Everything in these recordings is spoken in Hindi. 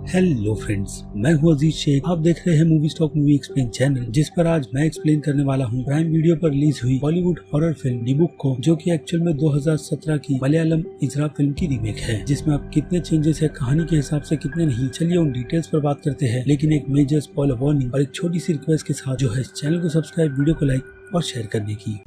हेलो फ्रेंड्स, मैं हूं अजीज शेख। आप देख रहे हैं movie stock movie explain channel, जिस पर आज मैं एक्सप्लेन करने वाला हूं प्राइम वीडियो पर रिलीज हुई बॉलीवुड हॉरर फिल्म डिबुक को, जो कि एक्चुअल में 2017 की मलयालम इजरा फिल्म की रीमेक है, जिसमें अब कितने चेंजेस है कहानी के हिसाब से कितने नहीं, चलिए उन डिटेल्स पर बात करते हैं। लेकिन एक मेजर स्पॉइलर वार्निंग और एक छोटी सी रिक्वेस्ट के साथ, जो है चैनल को सब्सक्राइब, वीडियो को लाइक और शेयर करने की।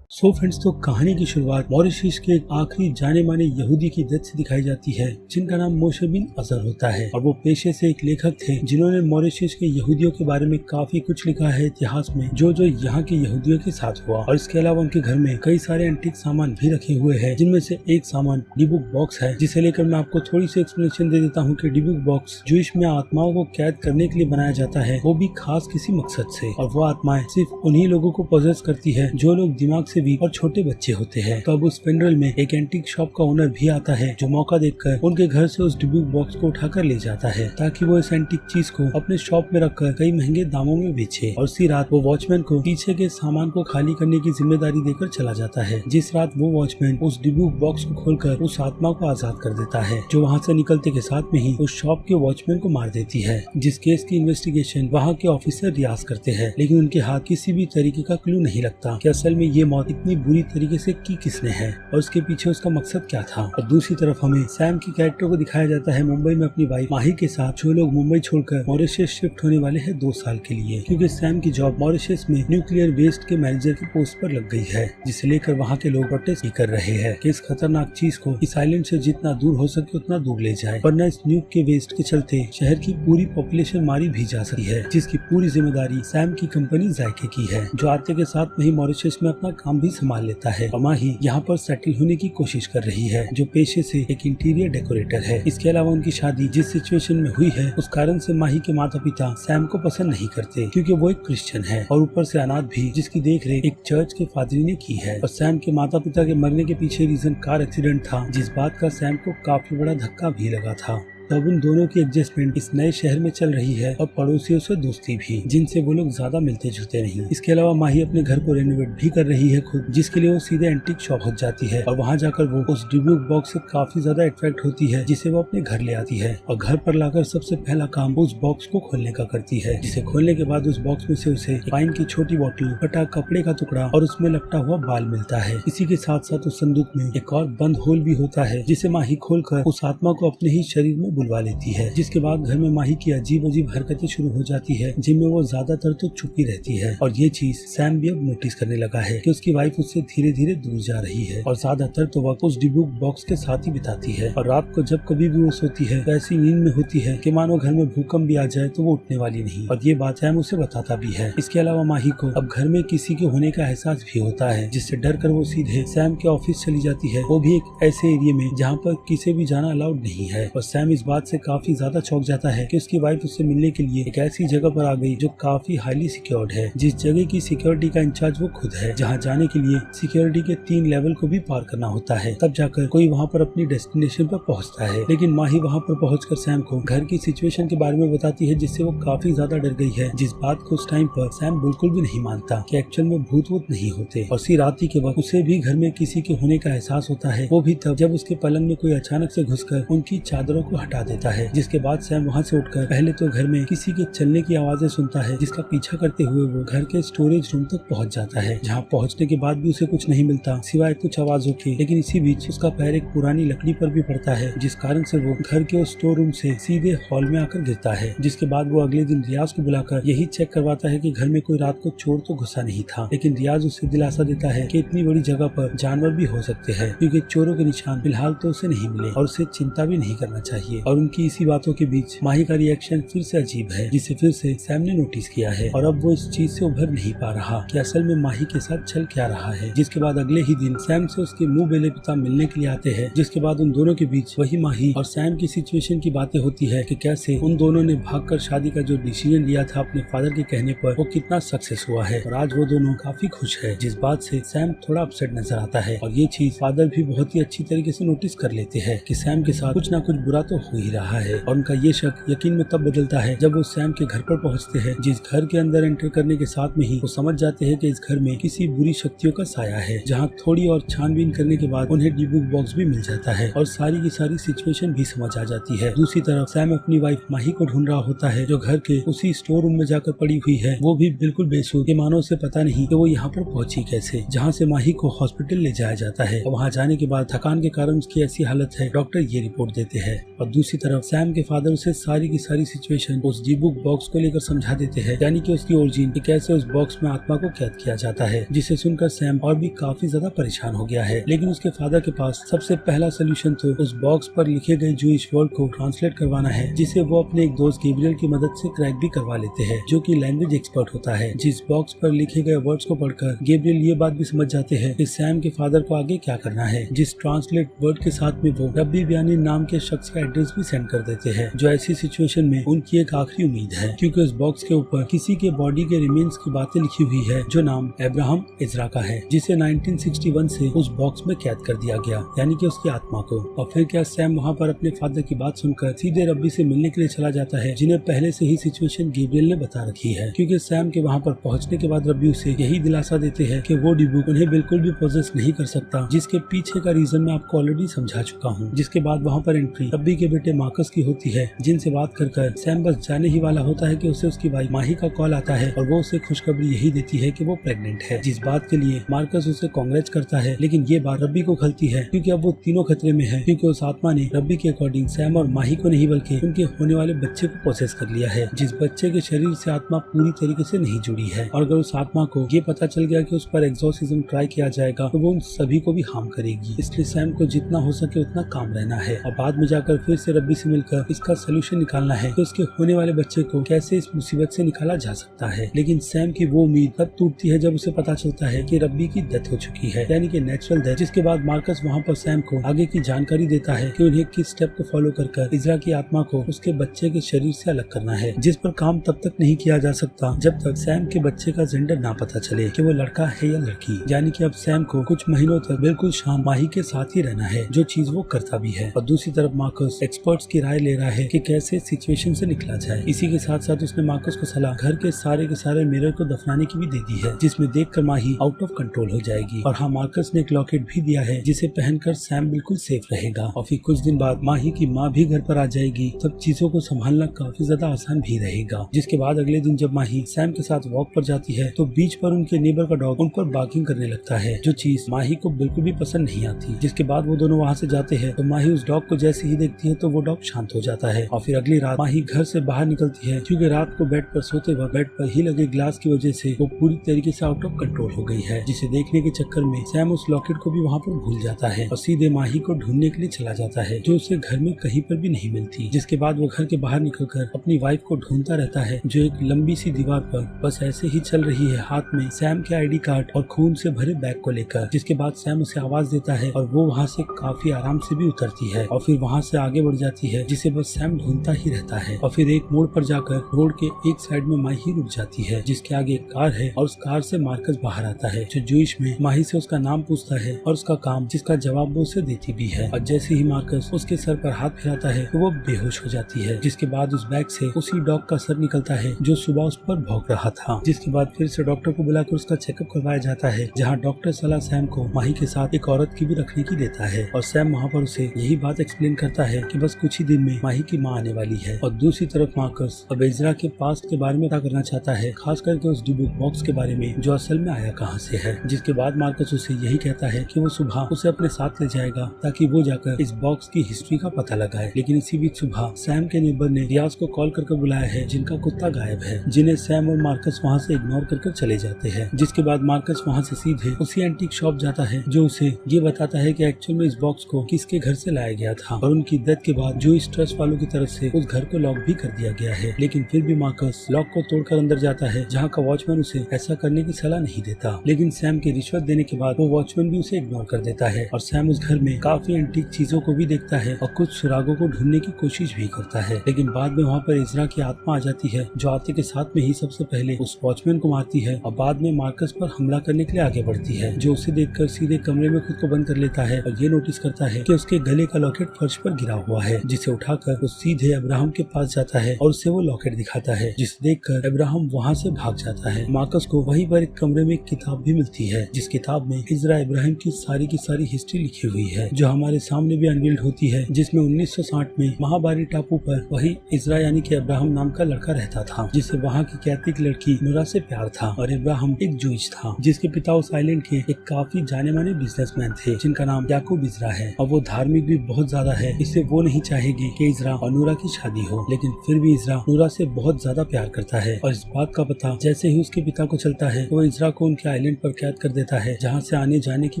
सो फ्रेंड्स, तो कहानी की शुरुआत मॉरिशस के एक आखिरी जाने माने यहूदी की डेथ से दिखाई जाती है, जिनका नाम मोशे बिन अजहर होता है। और वो पेशे से एक लेखक थे, जिन्होंने मॉरिशस के यहूदियों के बारे में काफी कुछ लिखा है इतिहास में, जो यहाँ के यहूदियों के साथ हुआ। और इसके अलावा उनके घर में कई सारे एंटीक सामान भी रखे हुए हैं, जिनमें से एक सामान डिबुक बॉक्स है, जिसे लेकर मैं आपको थोड़ी सी एक्सप्लेनेशन दे देता हूँ कि डिबुक बॉक्स जूइश में आत्माओं को कैद करने के लिए बनाया जाता है, वो भी खास किसी मकसद से। और वो आत्माएं सिर्फ उन्हीं लोगों को पॉजेस करती है जो लोग दिमाग से और छोटे बच्चे होते हैं। तो अब उस पेंड्रल में एक एंटीक शॉप का ओनर भी आता है, जो मौका देखकर उनके घर से उस डिबुक बॉक्स को उठाकर ले जाता है, ताकि वो इस एंटीक चीज को अपने शॉप में रखकर कई महंगे दामों में बेचे। और उसी रात वो वॉचमैन को पीछे के सामान को खाली करने की जिम्मेदारी देकर चला जाता है। जिस रात वो वॉचमैन उस डिबुक बॉक्स को खोलकर उस आत्मा को आजाद कर देता है, जो वहाँ से निकलते के साथ में ही उस शॉप के वॉचमैन को मार देती है। जिस केस की इन्वेस्टिगेशन वहाँ के ऑफिसर रियाज करते हैं, लेकिन उनके हाथ किसी भी तरीके का क्लू नहीं लगता कि असल में ये मौत इतनी बुरी तरीके से की किसने है और उसके पीछे उसका मकसद क्या था। और दूसरी तरफ हमें सैम की कैरेक्टर को दिखाया जाता है मुंबई में अपनी वाइफ माही के साथ, जो लोग मुंबई छोड़कर मॉरिशस शिफ्ट होने वाले हैं 2 साल के लिए, क्योंकि सैम की जॉब मॉरिशस में न्यूक्लियर वेस्ट के मैनेजर की पोस्ट पर लग गई है, जिसे लेकर वहाँ के लोग प्रोटेस्ट भी कर रहे हैं कि इस खतरनाक चीज को इस आइलैंड से जितना दूर हो सके उतना दूर ले जाए, वरना इस न्यूक के वेस्ट के चलते शहर की पूरी पॉपुलेशन मारी भी जा सकती है, जिसकी पूरी जिम्मेदारी सैम की कंपनी जायके की है, जो आते के साथ में ही मॉरिशस में अपना काम भी संभाल लेता है। और माही यहाँ पर सेटल होने की कोशिश कर रही है, जो पेशे से एक इंटीरियर डेकोरेटर है। इसके अलावा उनकी शादी जिस सिचुएशन में हुई है, उस कारण से माही के माता पिता सैम को पसंद नहीं करते, क्योंकि वो एक क्रिश्चियन है और ऊपर से अनाथ भी, जिसकी देखरेख एक चर्च के फादरी ने की है। और सैम के माता पिता के मरने के पीछे रीजन कार एक्सीडेंट था, जिस बात का सैम को काफी बड़ा धक्का भी लगा था। तब उन दोनों की एडजस्टमेंट इस नए शहर में चल रही है और पड़ोसियों से दोस्ती भी, जिनसे वो लोग ज्यादा मिलते जुलते नहीं। इसके अलावा माही अपने घर को रेनोवेट भी कर रही है खुद, जिसके लिए वो सीधे एंटीक शॉप पहुंच जाती है और वहां जाकर वो उस डिबुक बॉक्स से काफी ज्यादा अट्रैक्ट होती है, जिसे वो अपने घर ले आती है। और घर पर लाकर सबसे पहला काम उस बॉक्स को खोलने का करती है, जिसे खोलने के बाद उस बॉक्स में से उसे वाइन की छोटी बोतल, फटा कपड़े का टुकड़ा और उसमें लपटा हुआ बाल मिलता है। इसी के साथ साथ उस संदूक में एक और बंद होल भी होता है, जिसे माही खोलकर उस आत्मा को अपने ही शरीर में बुलवा लेती है। जिसके बाद घर में माही की अजीब अजीब हरकतें शुरू हो जाती है, जिनमें वो ज्यादातर तो छुपी रहती है। और ये चीज सैम भी अब नोटिस करने लगा है कि उसकी वाइफ उससे धीरे धीरे दूर जा रही है और ज्यादातर तो वक्त उस डिबुक बॉक्स के साथ ही बिताती है। और रात को जब कभी भी वो सोती है तो ऐसी नींद में होती है कि मानो घर में भूकंप भी आ जाए तो वो उठने वाली नहीं। और ये बात सैम उसे बताता भी है। इसके अलावा माही को अब घर में किसी के होने का एहसास भी होता है, जिससे डर कर वो सीधे सैम के ऑफिस चली जाती है, वो भी एक ऐसे एरिया में जहाँ पर किसी भी जाना अलाउड नहीं है। और सैम इस बात से काफी ज्यादा चौंक जाता है कि उसकी वाइफ उससे मिलने के लिए एक ऐसी जगह पर आ गई जो काफी हाईली सिक्योर्ड है, जिस जगह की सिक्योरिटी का इंचार्ज वो खुद है, जहां जाने के लिए सिक्योरिटी के 3 लेवल को भी पार करना होता है, तब जाकर कोई वहां पर अपनी डेस्टिनेशन पर पहुंचता है। लेकिन माही वहां पर पहुंचकर सैम को घर की सिचुएशन के बारे में बताती है, जिससे वो काफी ज्यादा डर गई है, जिस बात को उस टाइम पर सैम बिल्कुल भी नहीं मानता कि एक्चुअल में भूत वूत नहीं होते। और उसी रात्रि के वक्त उसे भी घर में किसी के होने का एहसास होता है, वो भी तब जब उसके पलंग में कोई अचानक से घुसकर उनकी चादरों को हटा देता है। जिसके बाद सैम वहाँ से उठकर पहले तो घर में किसी के चलने की आवाजें सुनता है, जिसका पीछा करते हुए वो घर के स्टोरेज रूम तक पहुंच जाता है, जहां पहुंचने के बाद भी उसे कुछ नहीं मिलता सिवाय कुछ आवाजों के। लेकिन इसी बीच उसका पैर एक पुरानी लकड़ी पर भी पड़ता है, जिस कारण से वो घर के उस स्टोर रूम से सीधे हॉल में आकर गिरता है। जिसके बाद वो अगले दिन रियाज को बुलाकर यही चेक करवाता है कि घर में कोई रात को चोर तो घुसा नहीं था। लेकिन रियाज उसे दिलासा देता है कि इतनी बड़ी जगह पर जानवर भी हो सकते हैं, क्योंकि चोरों के निशान फिलहाल तो उसे नहीं मिले और उसे चिंता भी नहीं करना चाहिए। और उनकी इसी बातों के बीच माही का रिएक्शन फिर से अजीब है, जिसे फिर से सैम ने नोटिस किया है। और अब वो इस चीज से उभर नहीं पा रहा कि असल में माही के साथ चल क्या रहा है। जिसके बाद अगले ही दिन सैम से उसके मुंह बेले पिता मिलने के लिए आते हैं, जिसके बाद उन दोनों के बीच वही माही और सैम की सिचुएशन की बातें होती है कि कैसे उन दोनों ने भागकर शादी का जो डिसीजन लिया था अपने फादर के कहने पर, वो कितना सक्सेस हुआ है और आज वो दोनों काफी खुश है। जिस बात से सैम थोड़ा अपसेट नजर आता है और ये चीज फादर भी बहुत ही अच्छी तरीके से नोटिस कर लेते हैं कि सैम के साथ कुछ ना कुछ बुरा तो हो हो ही रहा है। और उनका ये शक यकीन में तब बदलता है जब वो सैम के घर पर पहुंचते हैं, जिस घर के अंदर एंटर करने के साथ में ही वो समझ जाते हैं कि इस घर में किसी बुरी शक्तियों का साया है। जहाँ थोड़ी और छानबीन करने के बाद उन्हें डी बुक बॉक्स भी मिल जाता है और सारी की सारी सिचुएशन भी समझ आ जाती है। दूसरी तरफ सैम अपनी वाइफ माही को ढूंढ रहा होता है, जो घर के उसी स्टोर रूम में जाकर पड़ी हुई है, वो भी बिल्कुल बेसुध, मानो उसे पता नहीं कि वो यहाँ पर पहुंची कैसे। जहाँ से माही को हॉस्पिटल ले जाया जाता है और वहाँ जाने के बाद थकान के कारण उसकी ऐसी हालत है, डॉक्टर ये रिपोर्ट देते हैं। और दूसरी तरफ सैम के फादर उसे सारी की सारी सिचुएशन उस डी बुक बॉक्स को लेकर समझा देते हैं, यानी कि उसकी ओरिजिन, कैसे उस बॉक्स में आत्मा को कैद किया जाता है, जिसे सुनकर सैम और भी काफी ज्यादा परेशान हो गया है। लेकिन उसके फादर के पास सबसे पहला सोल्यूशन तो उस बॉक्स पर लिखे गए जूइश वर्ड को ट्रांसलेट करवाना है, जिसे वो अपने एक दोस्त गैब्रियल की मदद से क्रैक भी करवा लेते हैं, जो कि लैंग्वेज एक्सपर्ट होता है। जिस बॉक्स पर लिखे गए वर्ड्स को पढ़कर गैब्रियल ये बात भी समझ जाते हैं कि सैम के फादर को आगे क्या करना है। जिस ट्रांसलेट वर्ड के साथ में वो रब्बी बियानी नाम के शख्स का एड्रेस भी सेंड कर देते हैं, जो ऐसी सिचुएशन में उनकी एक आखिरी उम्मीद है, क्योंकि उस बॉक्स के ऊपर किसी के बॉडी के रिमेन्स की बातें लिखी हुई है, जो नाम अब्राहम इजरा का है, जिसे 1961 से उस बॉक्स में कैद कर दिया गया, यानी कि उसकी आत्मा को। और फिर क्या सैम वहाँ पर अपने फादर की बात सुनकर सीधे रब्बी से मिलने के लिए चला जाता है, जिन्हें पहले से ही सिचुएशन गैब्रियल ने बता रखी है, क्योंकि सैम के वहाँ पर पहुँचने के बाद रब्बी उसे यही दिलासा देते हैं कि वो डी बुक उन्हें बिल्कुल भी पोजेस नहीं कर सकता, जिसके पीछे का रीजन मैं आपको ऑलरेडी समझा चुका हूँ। जिसके बाद वहाँ पर एंट्री रब्बी के बेटे मार्कस की होती है, जिनसे बात कर सैम बस जाने ही वाला होता है कि उसे उसकी वाइफ माही का कॉल आता है और वो उसे खुशखबरी यही देती है कि वो प्रेग्नेंट है, जिस बात के लिए मार्कस उसे कांग्रेच करता है। लेकिन ये बात रब्बी को खलती है, क्योंकि अब वो तीनों खतरे में है, क्योंकि उस आत्मा ने रब्बी के अकॉर्डिंग सैम और माही को नहीं बल्कि उनके होने वाले बच्चे को प्रोसेस कर लिया है, जिस बच्चे के शरीर से आत्मा पूरी तरीके से नहीं जुड़ी है। और अगर उस आत्मा को ये पता चल गया कि उस पर एक्सोर्सिज्म ट्राई किया जाएगा तो वो उन सभी को भी हार्म करेगी। इसलिए सैम को जितना हो सके उतना काम रहना है और बाद में जाकर फिर से रब्बी से मिलकर इसका सोल्यूशन निकालना है कि उसके होने वाले बच्चे को कैसे इस मुसीबत से निकाला जा सकता है। लेकिन सैम की वो उम्मीद तब टूटती है जब उसे पता चलता है कि रब्बी की डेथ हो चुकी है, यानी कि नेचुरल डेथ। जिसके बाद मार्कस वहाँ पर सैम को आगे की जानकारी देता है कि उन्हें किस स्टेप को फॉलो कर इजरा की आत्मा को उसके बच्चे के शरीर से अलग करना है, जिस पर काम तब तक नहीं किया जा सकता जब तक सैम के बच्चे का जेंडर ना पता चले कि वो लड़का है या लड़की। यानी कि अब सैम को कुछ महीनों तक बिल्कुल शाम माही के साथ ही रहना है, जो चीज वो करता भी है। और दूसरी तरफ मार्कस एक्सपर्ट्स की राय ले रहा है कि कैसे सिचुएशन से निकला जाए। इसी के साथ साथ उसने मार्कस को सलाह घर के सारे मिरर को दफनाने की भी दे दी है, जिसमें देखकर माही आउट ऑफ कंट्रोल हो जाएगी। और हाँ, मार्कस ने एक लॉकेट भी दिया है जिसे पहनकर सैम बिल्कुल सेफ रहेगा। और फिर कुछ दिन बाद माही की माँ भी घर पर आ जाएगी, तब चीजों को संभालना काफी ज्यादा आसान भी रहेगा। जिसके बाद अगले दिन जब माही सैम के साथ वॉक पर जाती है तो बीच पर उनके नेबर का डॉग उन पर बार्किंग करने लगता है, जो चीज माही को बिल्कुल भी पसंद नहीं आती। जिसके बाद वो दोनों वहाँ से जाते हैं तो माही उस डॉग को जैसे ही देखती है तो वो डॉग शांत हो जाता है। और फिर अगली रात माही घर से बाहर निकलती है, क्योंकि रात को बेड पर सोते वक्त बेड पर ही लगे ग्लास की वजह से वो पूरी तरीके से आउट ऑफ कंट्रोल हो गई है, जिसे देखने के चक्कर में सैम उस लॉकेट को भी वहाँ पर भूल जाता है और सीधे माही को ढूंढने के लिए चला जाता है, जो उसे घर में कहीं पर भी नहीं मिलती। जिसके बाद वो घर के बाहर निकलकर अपनी वाइफ को ढूंढता रहता है, जो एक लंबी सी दीवार पर बस ऐसे ही चल रही है, हाथ में सैम के आईडी कार्ड और खून से भरे बैग को लेकर। जिसके बाद सैम उसे आवाज देता है और वो वहाँ से काफी आराम से भी उतरती है और फिर वहाँ से आगे बढ़ जाती है, जिसे बस सैम ढूंढता ही रहता है। और फिर एक मोड़ पर जाकर रोड के एक साइड में माही रुक जाती है, जिसके आगे एक कार है और उस कार से मार्कस बाहर आता है, जो जूइश में माही से उसका नाम पूछता है और उसका काम, जिसका जवाब वो उसे देती भी है। और जैसे ही मार्कस उसके सर पर हाथ फिराता है तो वो बेहोश हो जाती है। जिसके बाद उस बैग से उसी डॉग का सर निकलता है जो सुबह उस पर भौंक रहा था। जिसके बाद फिर से डॉक्टर को बुलाकर उसका चेकअप करवाया जाता है, जहाँ डॉक्टर सलाह सैम को माही के साथ एक औरत की भी रखने की देता है। और सैम वहाँ पर उसे यही बात एक्सप्लेन करता है कि बस कुछ ही दिन में माही की माँ आने वाली है। और दूसरी तरफ मार्कस अब इजरा के पास्ट के बारे में पता करना चाहता है, खास करके उस डी बुक बॉक्स के बारे में, जो असल में आया कहाँ से है। जिसके बाद मार्कस उसे यही कहता है कि वो सुबह उसे अपने साथ ले जाएगा ताकि वो जाकर इस बॉक्स की हिस्ट्री का पता लगाए। लेकिन इसी बीच सुबह सैम के नेबर ने रियाज को कॉल करके बुलाया है, जिनका कुत्ता गायब है, जिन्हें सैम और मार्कस वहाँ से इग्नोर करके चले जाते हैं। जिसके बाद मार्कस वहाँ से सीधे उसी एंटीक शॉप जाता है, जो उसे ये बताता है कि एक्चुअल में इस बॉक्स को किसके घर से लाया गया था और उनकी डेथ के बाद जो इस ट्रस्ट वालों की तरफ से उस घर को लॉक भी कर दिया गया है। लेकिन फिर भी मार्कस लॉक को तोड़कर अंदर जाता है, जहाँ का वॉचमैन उसे ऐसा करने की सलाह नहीं देता। लेकिन सैम की रिश्वत देने के बाद वो वॉचमैन भी उसे इग्नोर कर देता है और सैम उस घर में काफी एंटीक चीजों को भी देखता है और कुछ सुरागों को ढूंढने की कोशिश भी करता है। लेकिन बाद में वहाँ पर इजरा की आत्मा आ जाती है, जो आते के साथ में ही सबसे पहले उस वॉचमैन को मारती है और बाद में मार्कस पर हमला करने के लिए आगे बढ़ती है, जो उसे देखकर सीधे कमरे में खुद को बंद कर लेता है और ये नोटिस करता है कि उसके गले का लॉकेट फर्श पर गिरा हुआ है, जिसे उठाकर वो सीधे अब्राहम के पास जाता है और उसे वो लॉकेट दिखाता है, जिसे देखकर अब्राहम वहाँ से भाग जाता है। मार्कस को वहीं पर एक कमरे में एक किताब भी मिलती है, जिस किताब में इजरा इब्राहिम की सारी हिस्ट्री लिखी हुई है, जो हमारे सामने भी अनवील्ड होती है, जिसमें 1960 में महाबारी टापू पर वही इजरा यानी कि अब्राहम नाम का लड़का रहता था, जिसे वहाँ की कैथलिक लड़की नूरा से प्यार था। और इब्राहिम एक जूइश था, जिसके पिता उस आइलैंड के एक काफी जाने माने बिजनेसमैन थे, जिनका नाम याकूब इजरा है, और वो धार्मिक भी बहुत ज्यादा है, इसलिए वो नहीं चाहेगी कि इजरा और नूरा की शादी हो। लेकिन फिर भी इजरा नूरा से बहुत ज्यादा प्यार करता है, और इस बात का पता जैसे ही उसके पिता को चलता है, वो इजरा को उनके आइलैंड पर कैद कर देता है, जहाँ से आने जाने की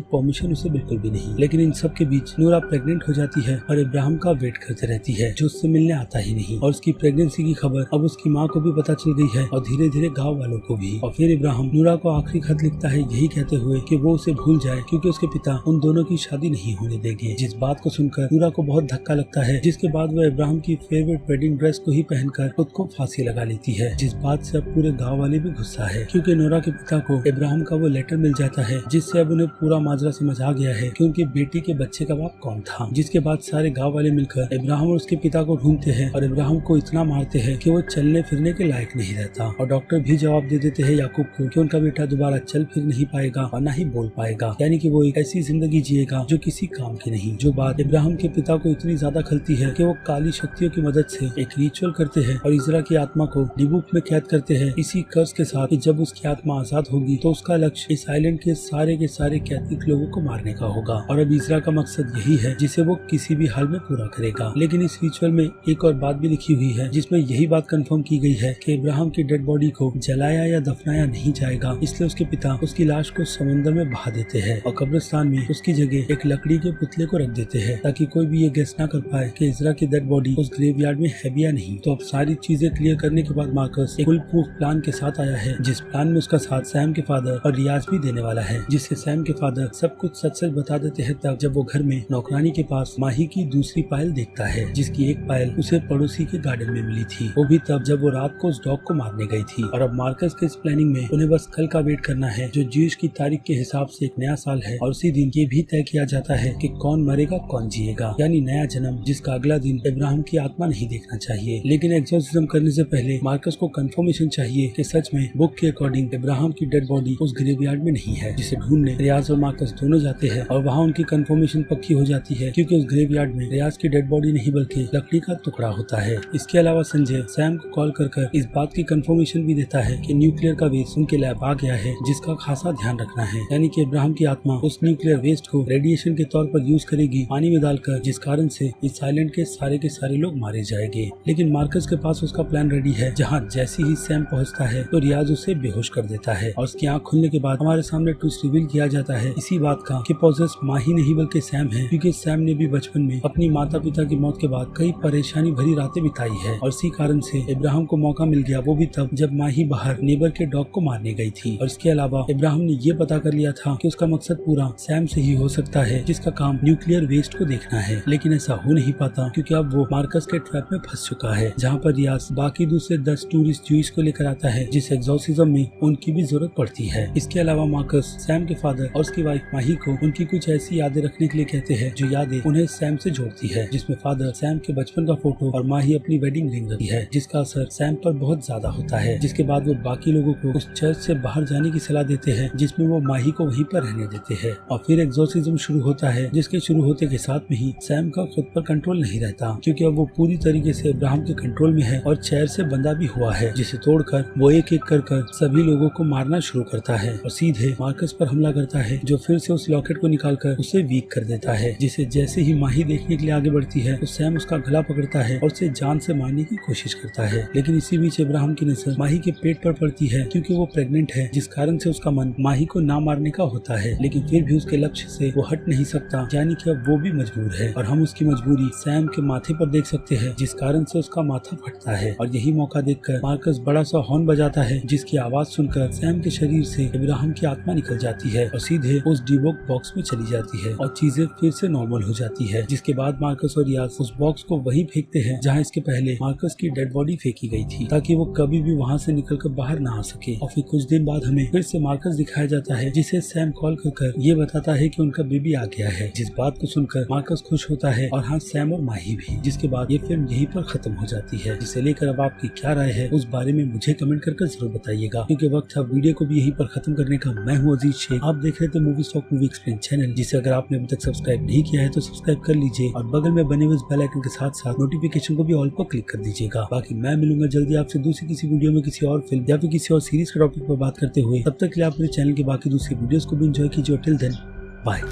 परमिशन उसे बिल्कुल भी नहीं। लेकिन इन सब के बीच नूरा प्रेग्नेंट हो जाती है और इब्राहिम का वेट करते रहती है, जो उससे मिलने आता ही नहीं। और उसकी प्रेगनेंसी की खबर अब उसकी माँ को भी पता चल गई है, और धीरे धीरे गाँव वालों को भी। और फिर इब्राहिम नूरा को आखिरी खत लिखता है, यही कहते हुए कि वो उसे भूल जाए, क्योंकि उसके पिता उन दोनों की शादी नहीं होने देंगे। जिस बात को सुनकर नूरा को बहुत धक्का लगता है, जिसके बाद वो इब्राहिम की फेवरेट वेडिंग ड्रेस को ही पहनकर खुद को फांसी लगा लेती है, जिस बात से अब पूरे गाँव वाले भी गुस्सा है, क्योंकि नूरा के पिता को इब्राहिम का वो लेटर मिल जाता है, जिससे अब उन्हें पूरा माजरा समझ आ गया है कि उनकी बेटी के बच्चे का बाप कौन था। जिसके बाद सारे गाँव वाले मिलकर इब्राहिम और उसके पिता को ढूंढते हैं, और इब्राहिम को इतना मारते हैं कि वो चलने फिरने के लायक नहीं रहता। और डॉक्टर भी जवाब दे देते हैं याकूब को कि उनका बेटा दोबारा चल फिर नहीं पाएगा और न ही बोल पाएगा, यानी कि वो एक ऐसी जिंदगी जिएगा जो किसी काम की नहीं। जो बात इब्राहिम के पिता को इतनी ज्यादा खलती है कि वो काली शक्तियों की मदद से एक रिचुअल करते हैं और इजरा की आत्मा को डिबुक में कैद करते हैं, इसी कर्ज के साथ कि जब उसकी आत्मा आजाद होगी तो उसका लक्ष्य इस आइलैंड के सारे कैथलिक लोगों को मारने का होगा। और अब इजरा का मकसद यही है जिसे वो किसी भी हाल में पूरा करेगा। लेकिन इस रिचुअल में एक और बात भी लिखी हुई है, जिसमें यही बात कंफर्म की गई है कि इब्राहिम की डेड बॉडी को जलाया या दफनाया नहीं जाएगा, इसलिए उसके पिता उसकी लाश को समंदर में बहा देते हैं और कब्रिस्तान में उसकी जगह एक लकड़ी के पुतले को रख देते हैं, ताकि कोई भी ये गेस ना कर पाए कि इजरा की डेड बॉडी उस ग्रेवयार्ड में है भी या नहीं। तो अब सारी चीजें क्लियर करने के बाद मार्कस एक फुल प्रूफ प्लान के साथ आया है, जिस प्लान में उसका साथ सैम के फादर और रियाज भी देने वाला है, जिससे सैम के फादर सब कुछ सच सच बता देते हैं। तब जब वो घर में नौकरानी के पास माही की दूसरी पायल देखता है, जिसकी एक पायल उसे पड़ोसी के गार्डन में मिली थी, वो भी तब जब वो रात को उस डॉग को मारने गई थी। और अब मार्कस के इस प्लानिंग में उन्हें बस कल का वेट करना है, जो ज्यूइश की तारीख के हिसाब से एक नया साल है, और उसी दिन ये भी तय किया जाता है कि कौन मरेगा कौन जिएगा, यानी नया जन्म, जिसका अगला दिन इब्राहिम की आत्मा नहीं देखना चाहिए। लेकिन एक्सोर्सिज्म करने से पहले मार्कस को कंफर्मेशन चाहिए कि सच में बुक के अकॉर्डिंग इब्राहिम की डेड बॉडी उस ग्रेवयार्ड में नहीं है, जिसे ढूंढने रियाज और मार्कस दोनों जाते हैं, और वहाँ उनकी कंफर्मेशन पक्की हो जाती है, क्योंकि उस ग्रेवयार्ड में रियाज की डेड बॉडी नहीं बल्कि लकड़ी का टुकड़ा होता है। इसके अलावा संजय सैम को कॉल कर इस बात की कंफर्मेशन भी देता है कि न्यूक्लियर का वेस्ट उनके लैब आ गया है, जिसका खासा ध्यान रखना है, यानी कि इब्राहिम की आत्मा उस न्यूक्लियर वेस्ट को रेडिएशन के तौर पर यूज करेगी पानी में डालकर, जिस कारण से इस आइलैंड के सारे लोग मारे जाएंगे। लेकिन मार्कस के पास उसका प्लान रेडी है, जहाँ जैसे ही सैम पहुँचता है तो रियाज उसे बेहोश कर देता है, और उसकी आँख खुलने के बाद हमारे सामने ट्विस्ट रिवील किया जाता है इसी बात का कि पॉसेस माही नहीं बल्कि सैम है, क्योंकि सैम ने भी बचपन में अपनी माता पिता की मौत के बाद कई परेशानी भरी रातें बिताई है, और इसी कारण से इब्राहिम को मौका मिल गया, वो भी तब जब माही बाहर नेबर के डॉग को मारने गई थी। और इसके अलावा इब्राहिम ने ये पता कर लिया था कि उसका मकसद पूरा सैम से ही हो सकता है, जिसका काम न्यूक्लियर वेस्ट को देखना है। लेकिन ऐसा हो नहीं पाता, क्योंकि अब वो मार्कस के ट्रैप में फंस चुका है, जहाँ पर रियाज बाकी दूसरे 10 टूरिस्ट ज्यूइश को लेकर आता है, जिस एक्सोर्सिज्म में उनकी भी जरूरत पड़ती है। इसके अलावा मार्कस सैम के फादर और उसकी वाइफ माही को उनकी कुछ ऐसी यादें रखने के लिए कहते हैं, जो यादें उन्हें सैम से जोड़ती है, जिसमें फादर सैम के बचपन का फोटो और माही अपनी वेडिंग रिंग रखी है, जिसका असर सैम पर बहुत ज्यादा होता है। जिसके बाद वो बाकी लोगों को उस चर्च से बाहर जाने की सलाह देते हैं, जिसमें वो माही को वहीं पर रहने देते हैं। और फिर एक्सोर्सिज्म शुरू होता है, जिसके शुरू होते के साथ में ही सैम का खुद पर कंट्रोल नहीं रहता, क्योंकि अब वो पूरी तरीके से इब्राहिम के कंट्रोल में है और चेयर से बंधा भी हुआ है, जिसे तोड़कर वो एक एक कर सभी लोगों को मारना शुरू करता है और सीधे मार्कस पर हमला करता है, जो फिर से उस लॉकेट को निकालकर उसे वीक कर देता है, जिसे जैसे ही माही देखने के लिए आगे बढ़ती है तो सैम उसका गला पकड़ता है और उसे जान से मारने की कोशिश करता है। लेकिन इसी बीच इब्राहिम की नजर माही के पेट पर पड़ती है, क्योंकि वो प्रेग्नेंट है, जिस कारण से उसका मन माही को ना मारने का होता है। लेकिन फिर भी उसके लक्ष्य से वो हट नहीं सकता, यानी कि अब वो भी मजबूर है, और हम उसकी मजबूरी सैम के माथे पर देख सकते हैं, जिस कारण से उसका माथा फटता है। और यही मौका देखकर मार्कस बड़ा सा हॉर्न बजाता है, जिसकी आवाज सुनकर सैम के शरीर से इब्राहिम की आत्मा निकल जाती है और सीधे उस डिबोक बॉक्स में चली जाती है और चीजें फिर से नॉर्मल हो जाती है। जिसके बाद मार्कस और रियाज उस बॉक्स को वही फेंकते हैं जहाँ इसके पहले मार्कस की डेड बॉडी फेंकी गई थी, ताकि वो कभी भी वहाँ से निकलकर बाहर ना आ सके। और फिर कुछ दिन बाद हमें फिर से मार्कस दिखाया जाता है, जिसे सैम कॉल कर ये बताता है कि उनका बेबी आ गया है। जिस बात को सुनकर मार्कस खुश होता है और हाँ सैम और माही भी, जिसके बाद ये फिल्म यहीं पर खत्म हो जाती है। जिसे लेकर अब आपकी क्या राय है उस बारे में मुझे कमेंट कर जरूर बताइएगा, क्योंकि वक्त है वीडियो को भी यहीं पर खत्म करने का। मैं हूँ अजीज शेख, आप देख रहे थे movie talk movie explain channel, जिसे अगर आपने अभी तक सब्सक्राइब नहीं किया है तो सब्सक्राइब कर लीजिए और बगल में बने हुए बेल आइकन के साथ साथ नोटिफिकेशन को भी ऑल पर क्लिक कर दीजिएगा। बाकी मैं मिलूंगा जल्दी आपसे दूसरी किसी वीडियो में किसी और फिल्म या फिर किसी और सीरीज के टॉपिक पर बात करते हुए। तब तक के लिए आप मेरे चैनल की बाकी दूसरी वीडियोस को भी एंजॉय कीजिए। Till then bye.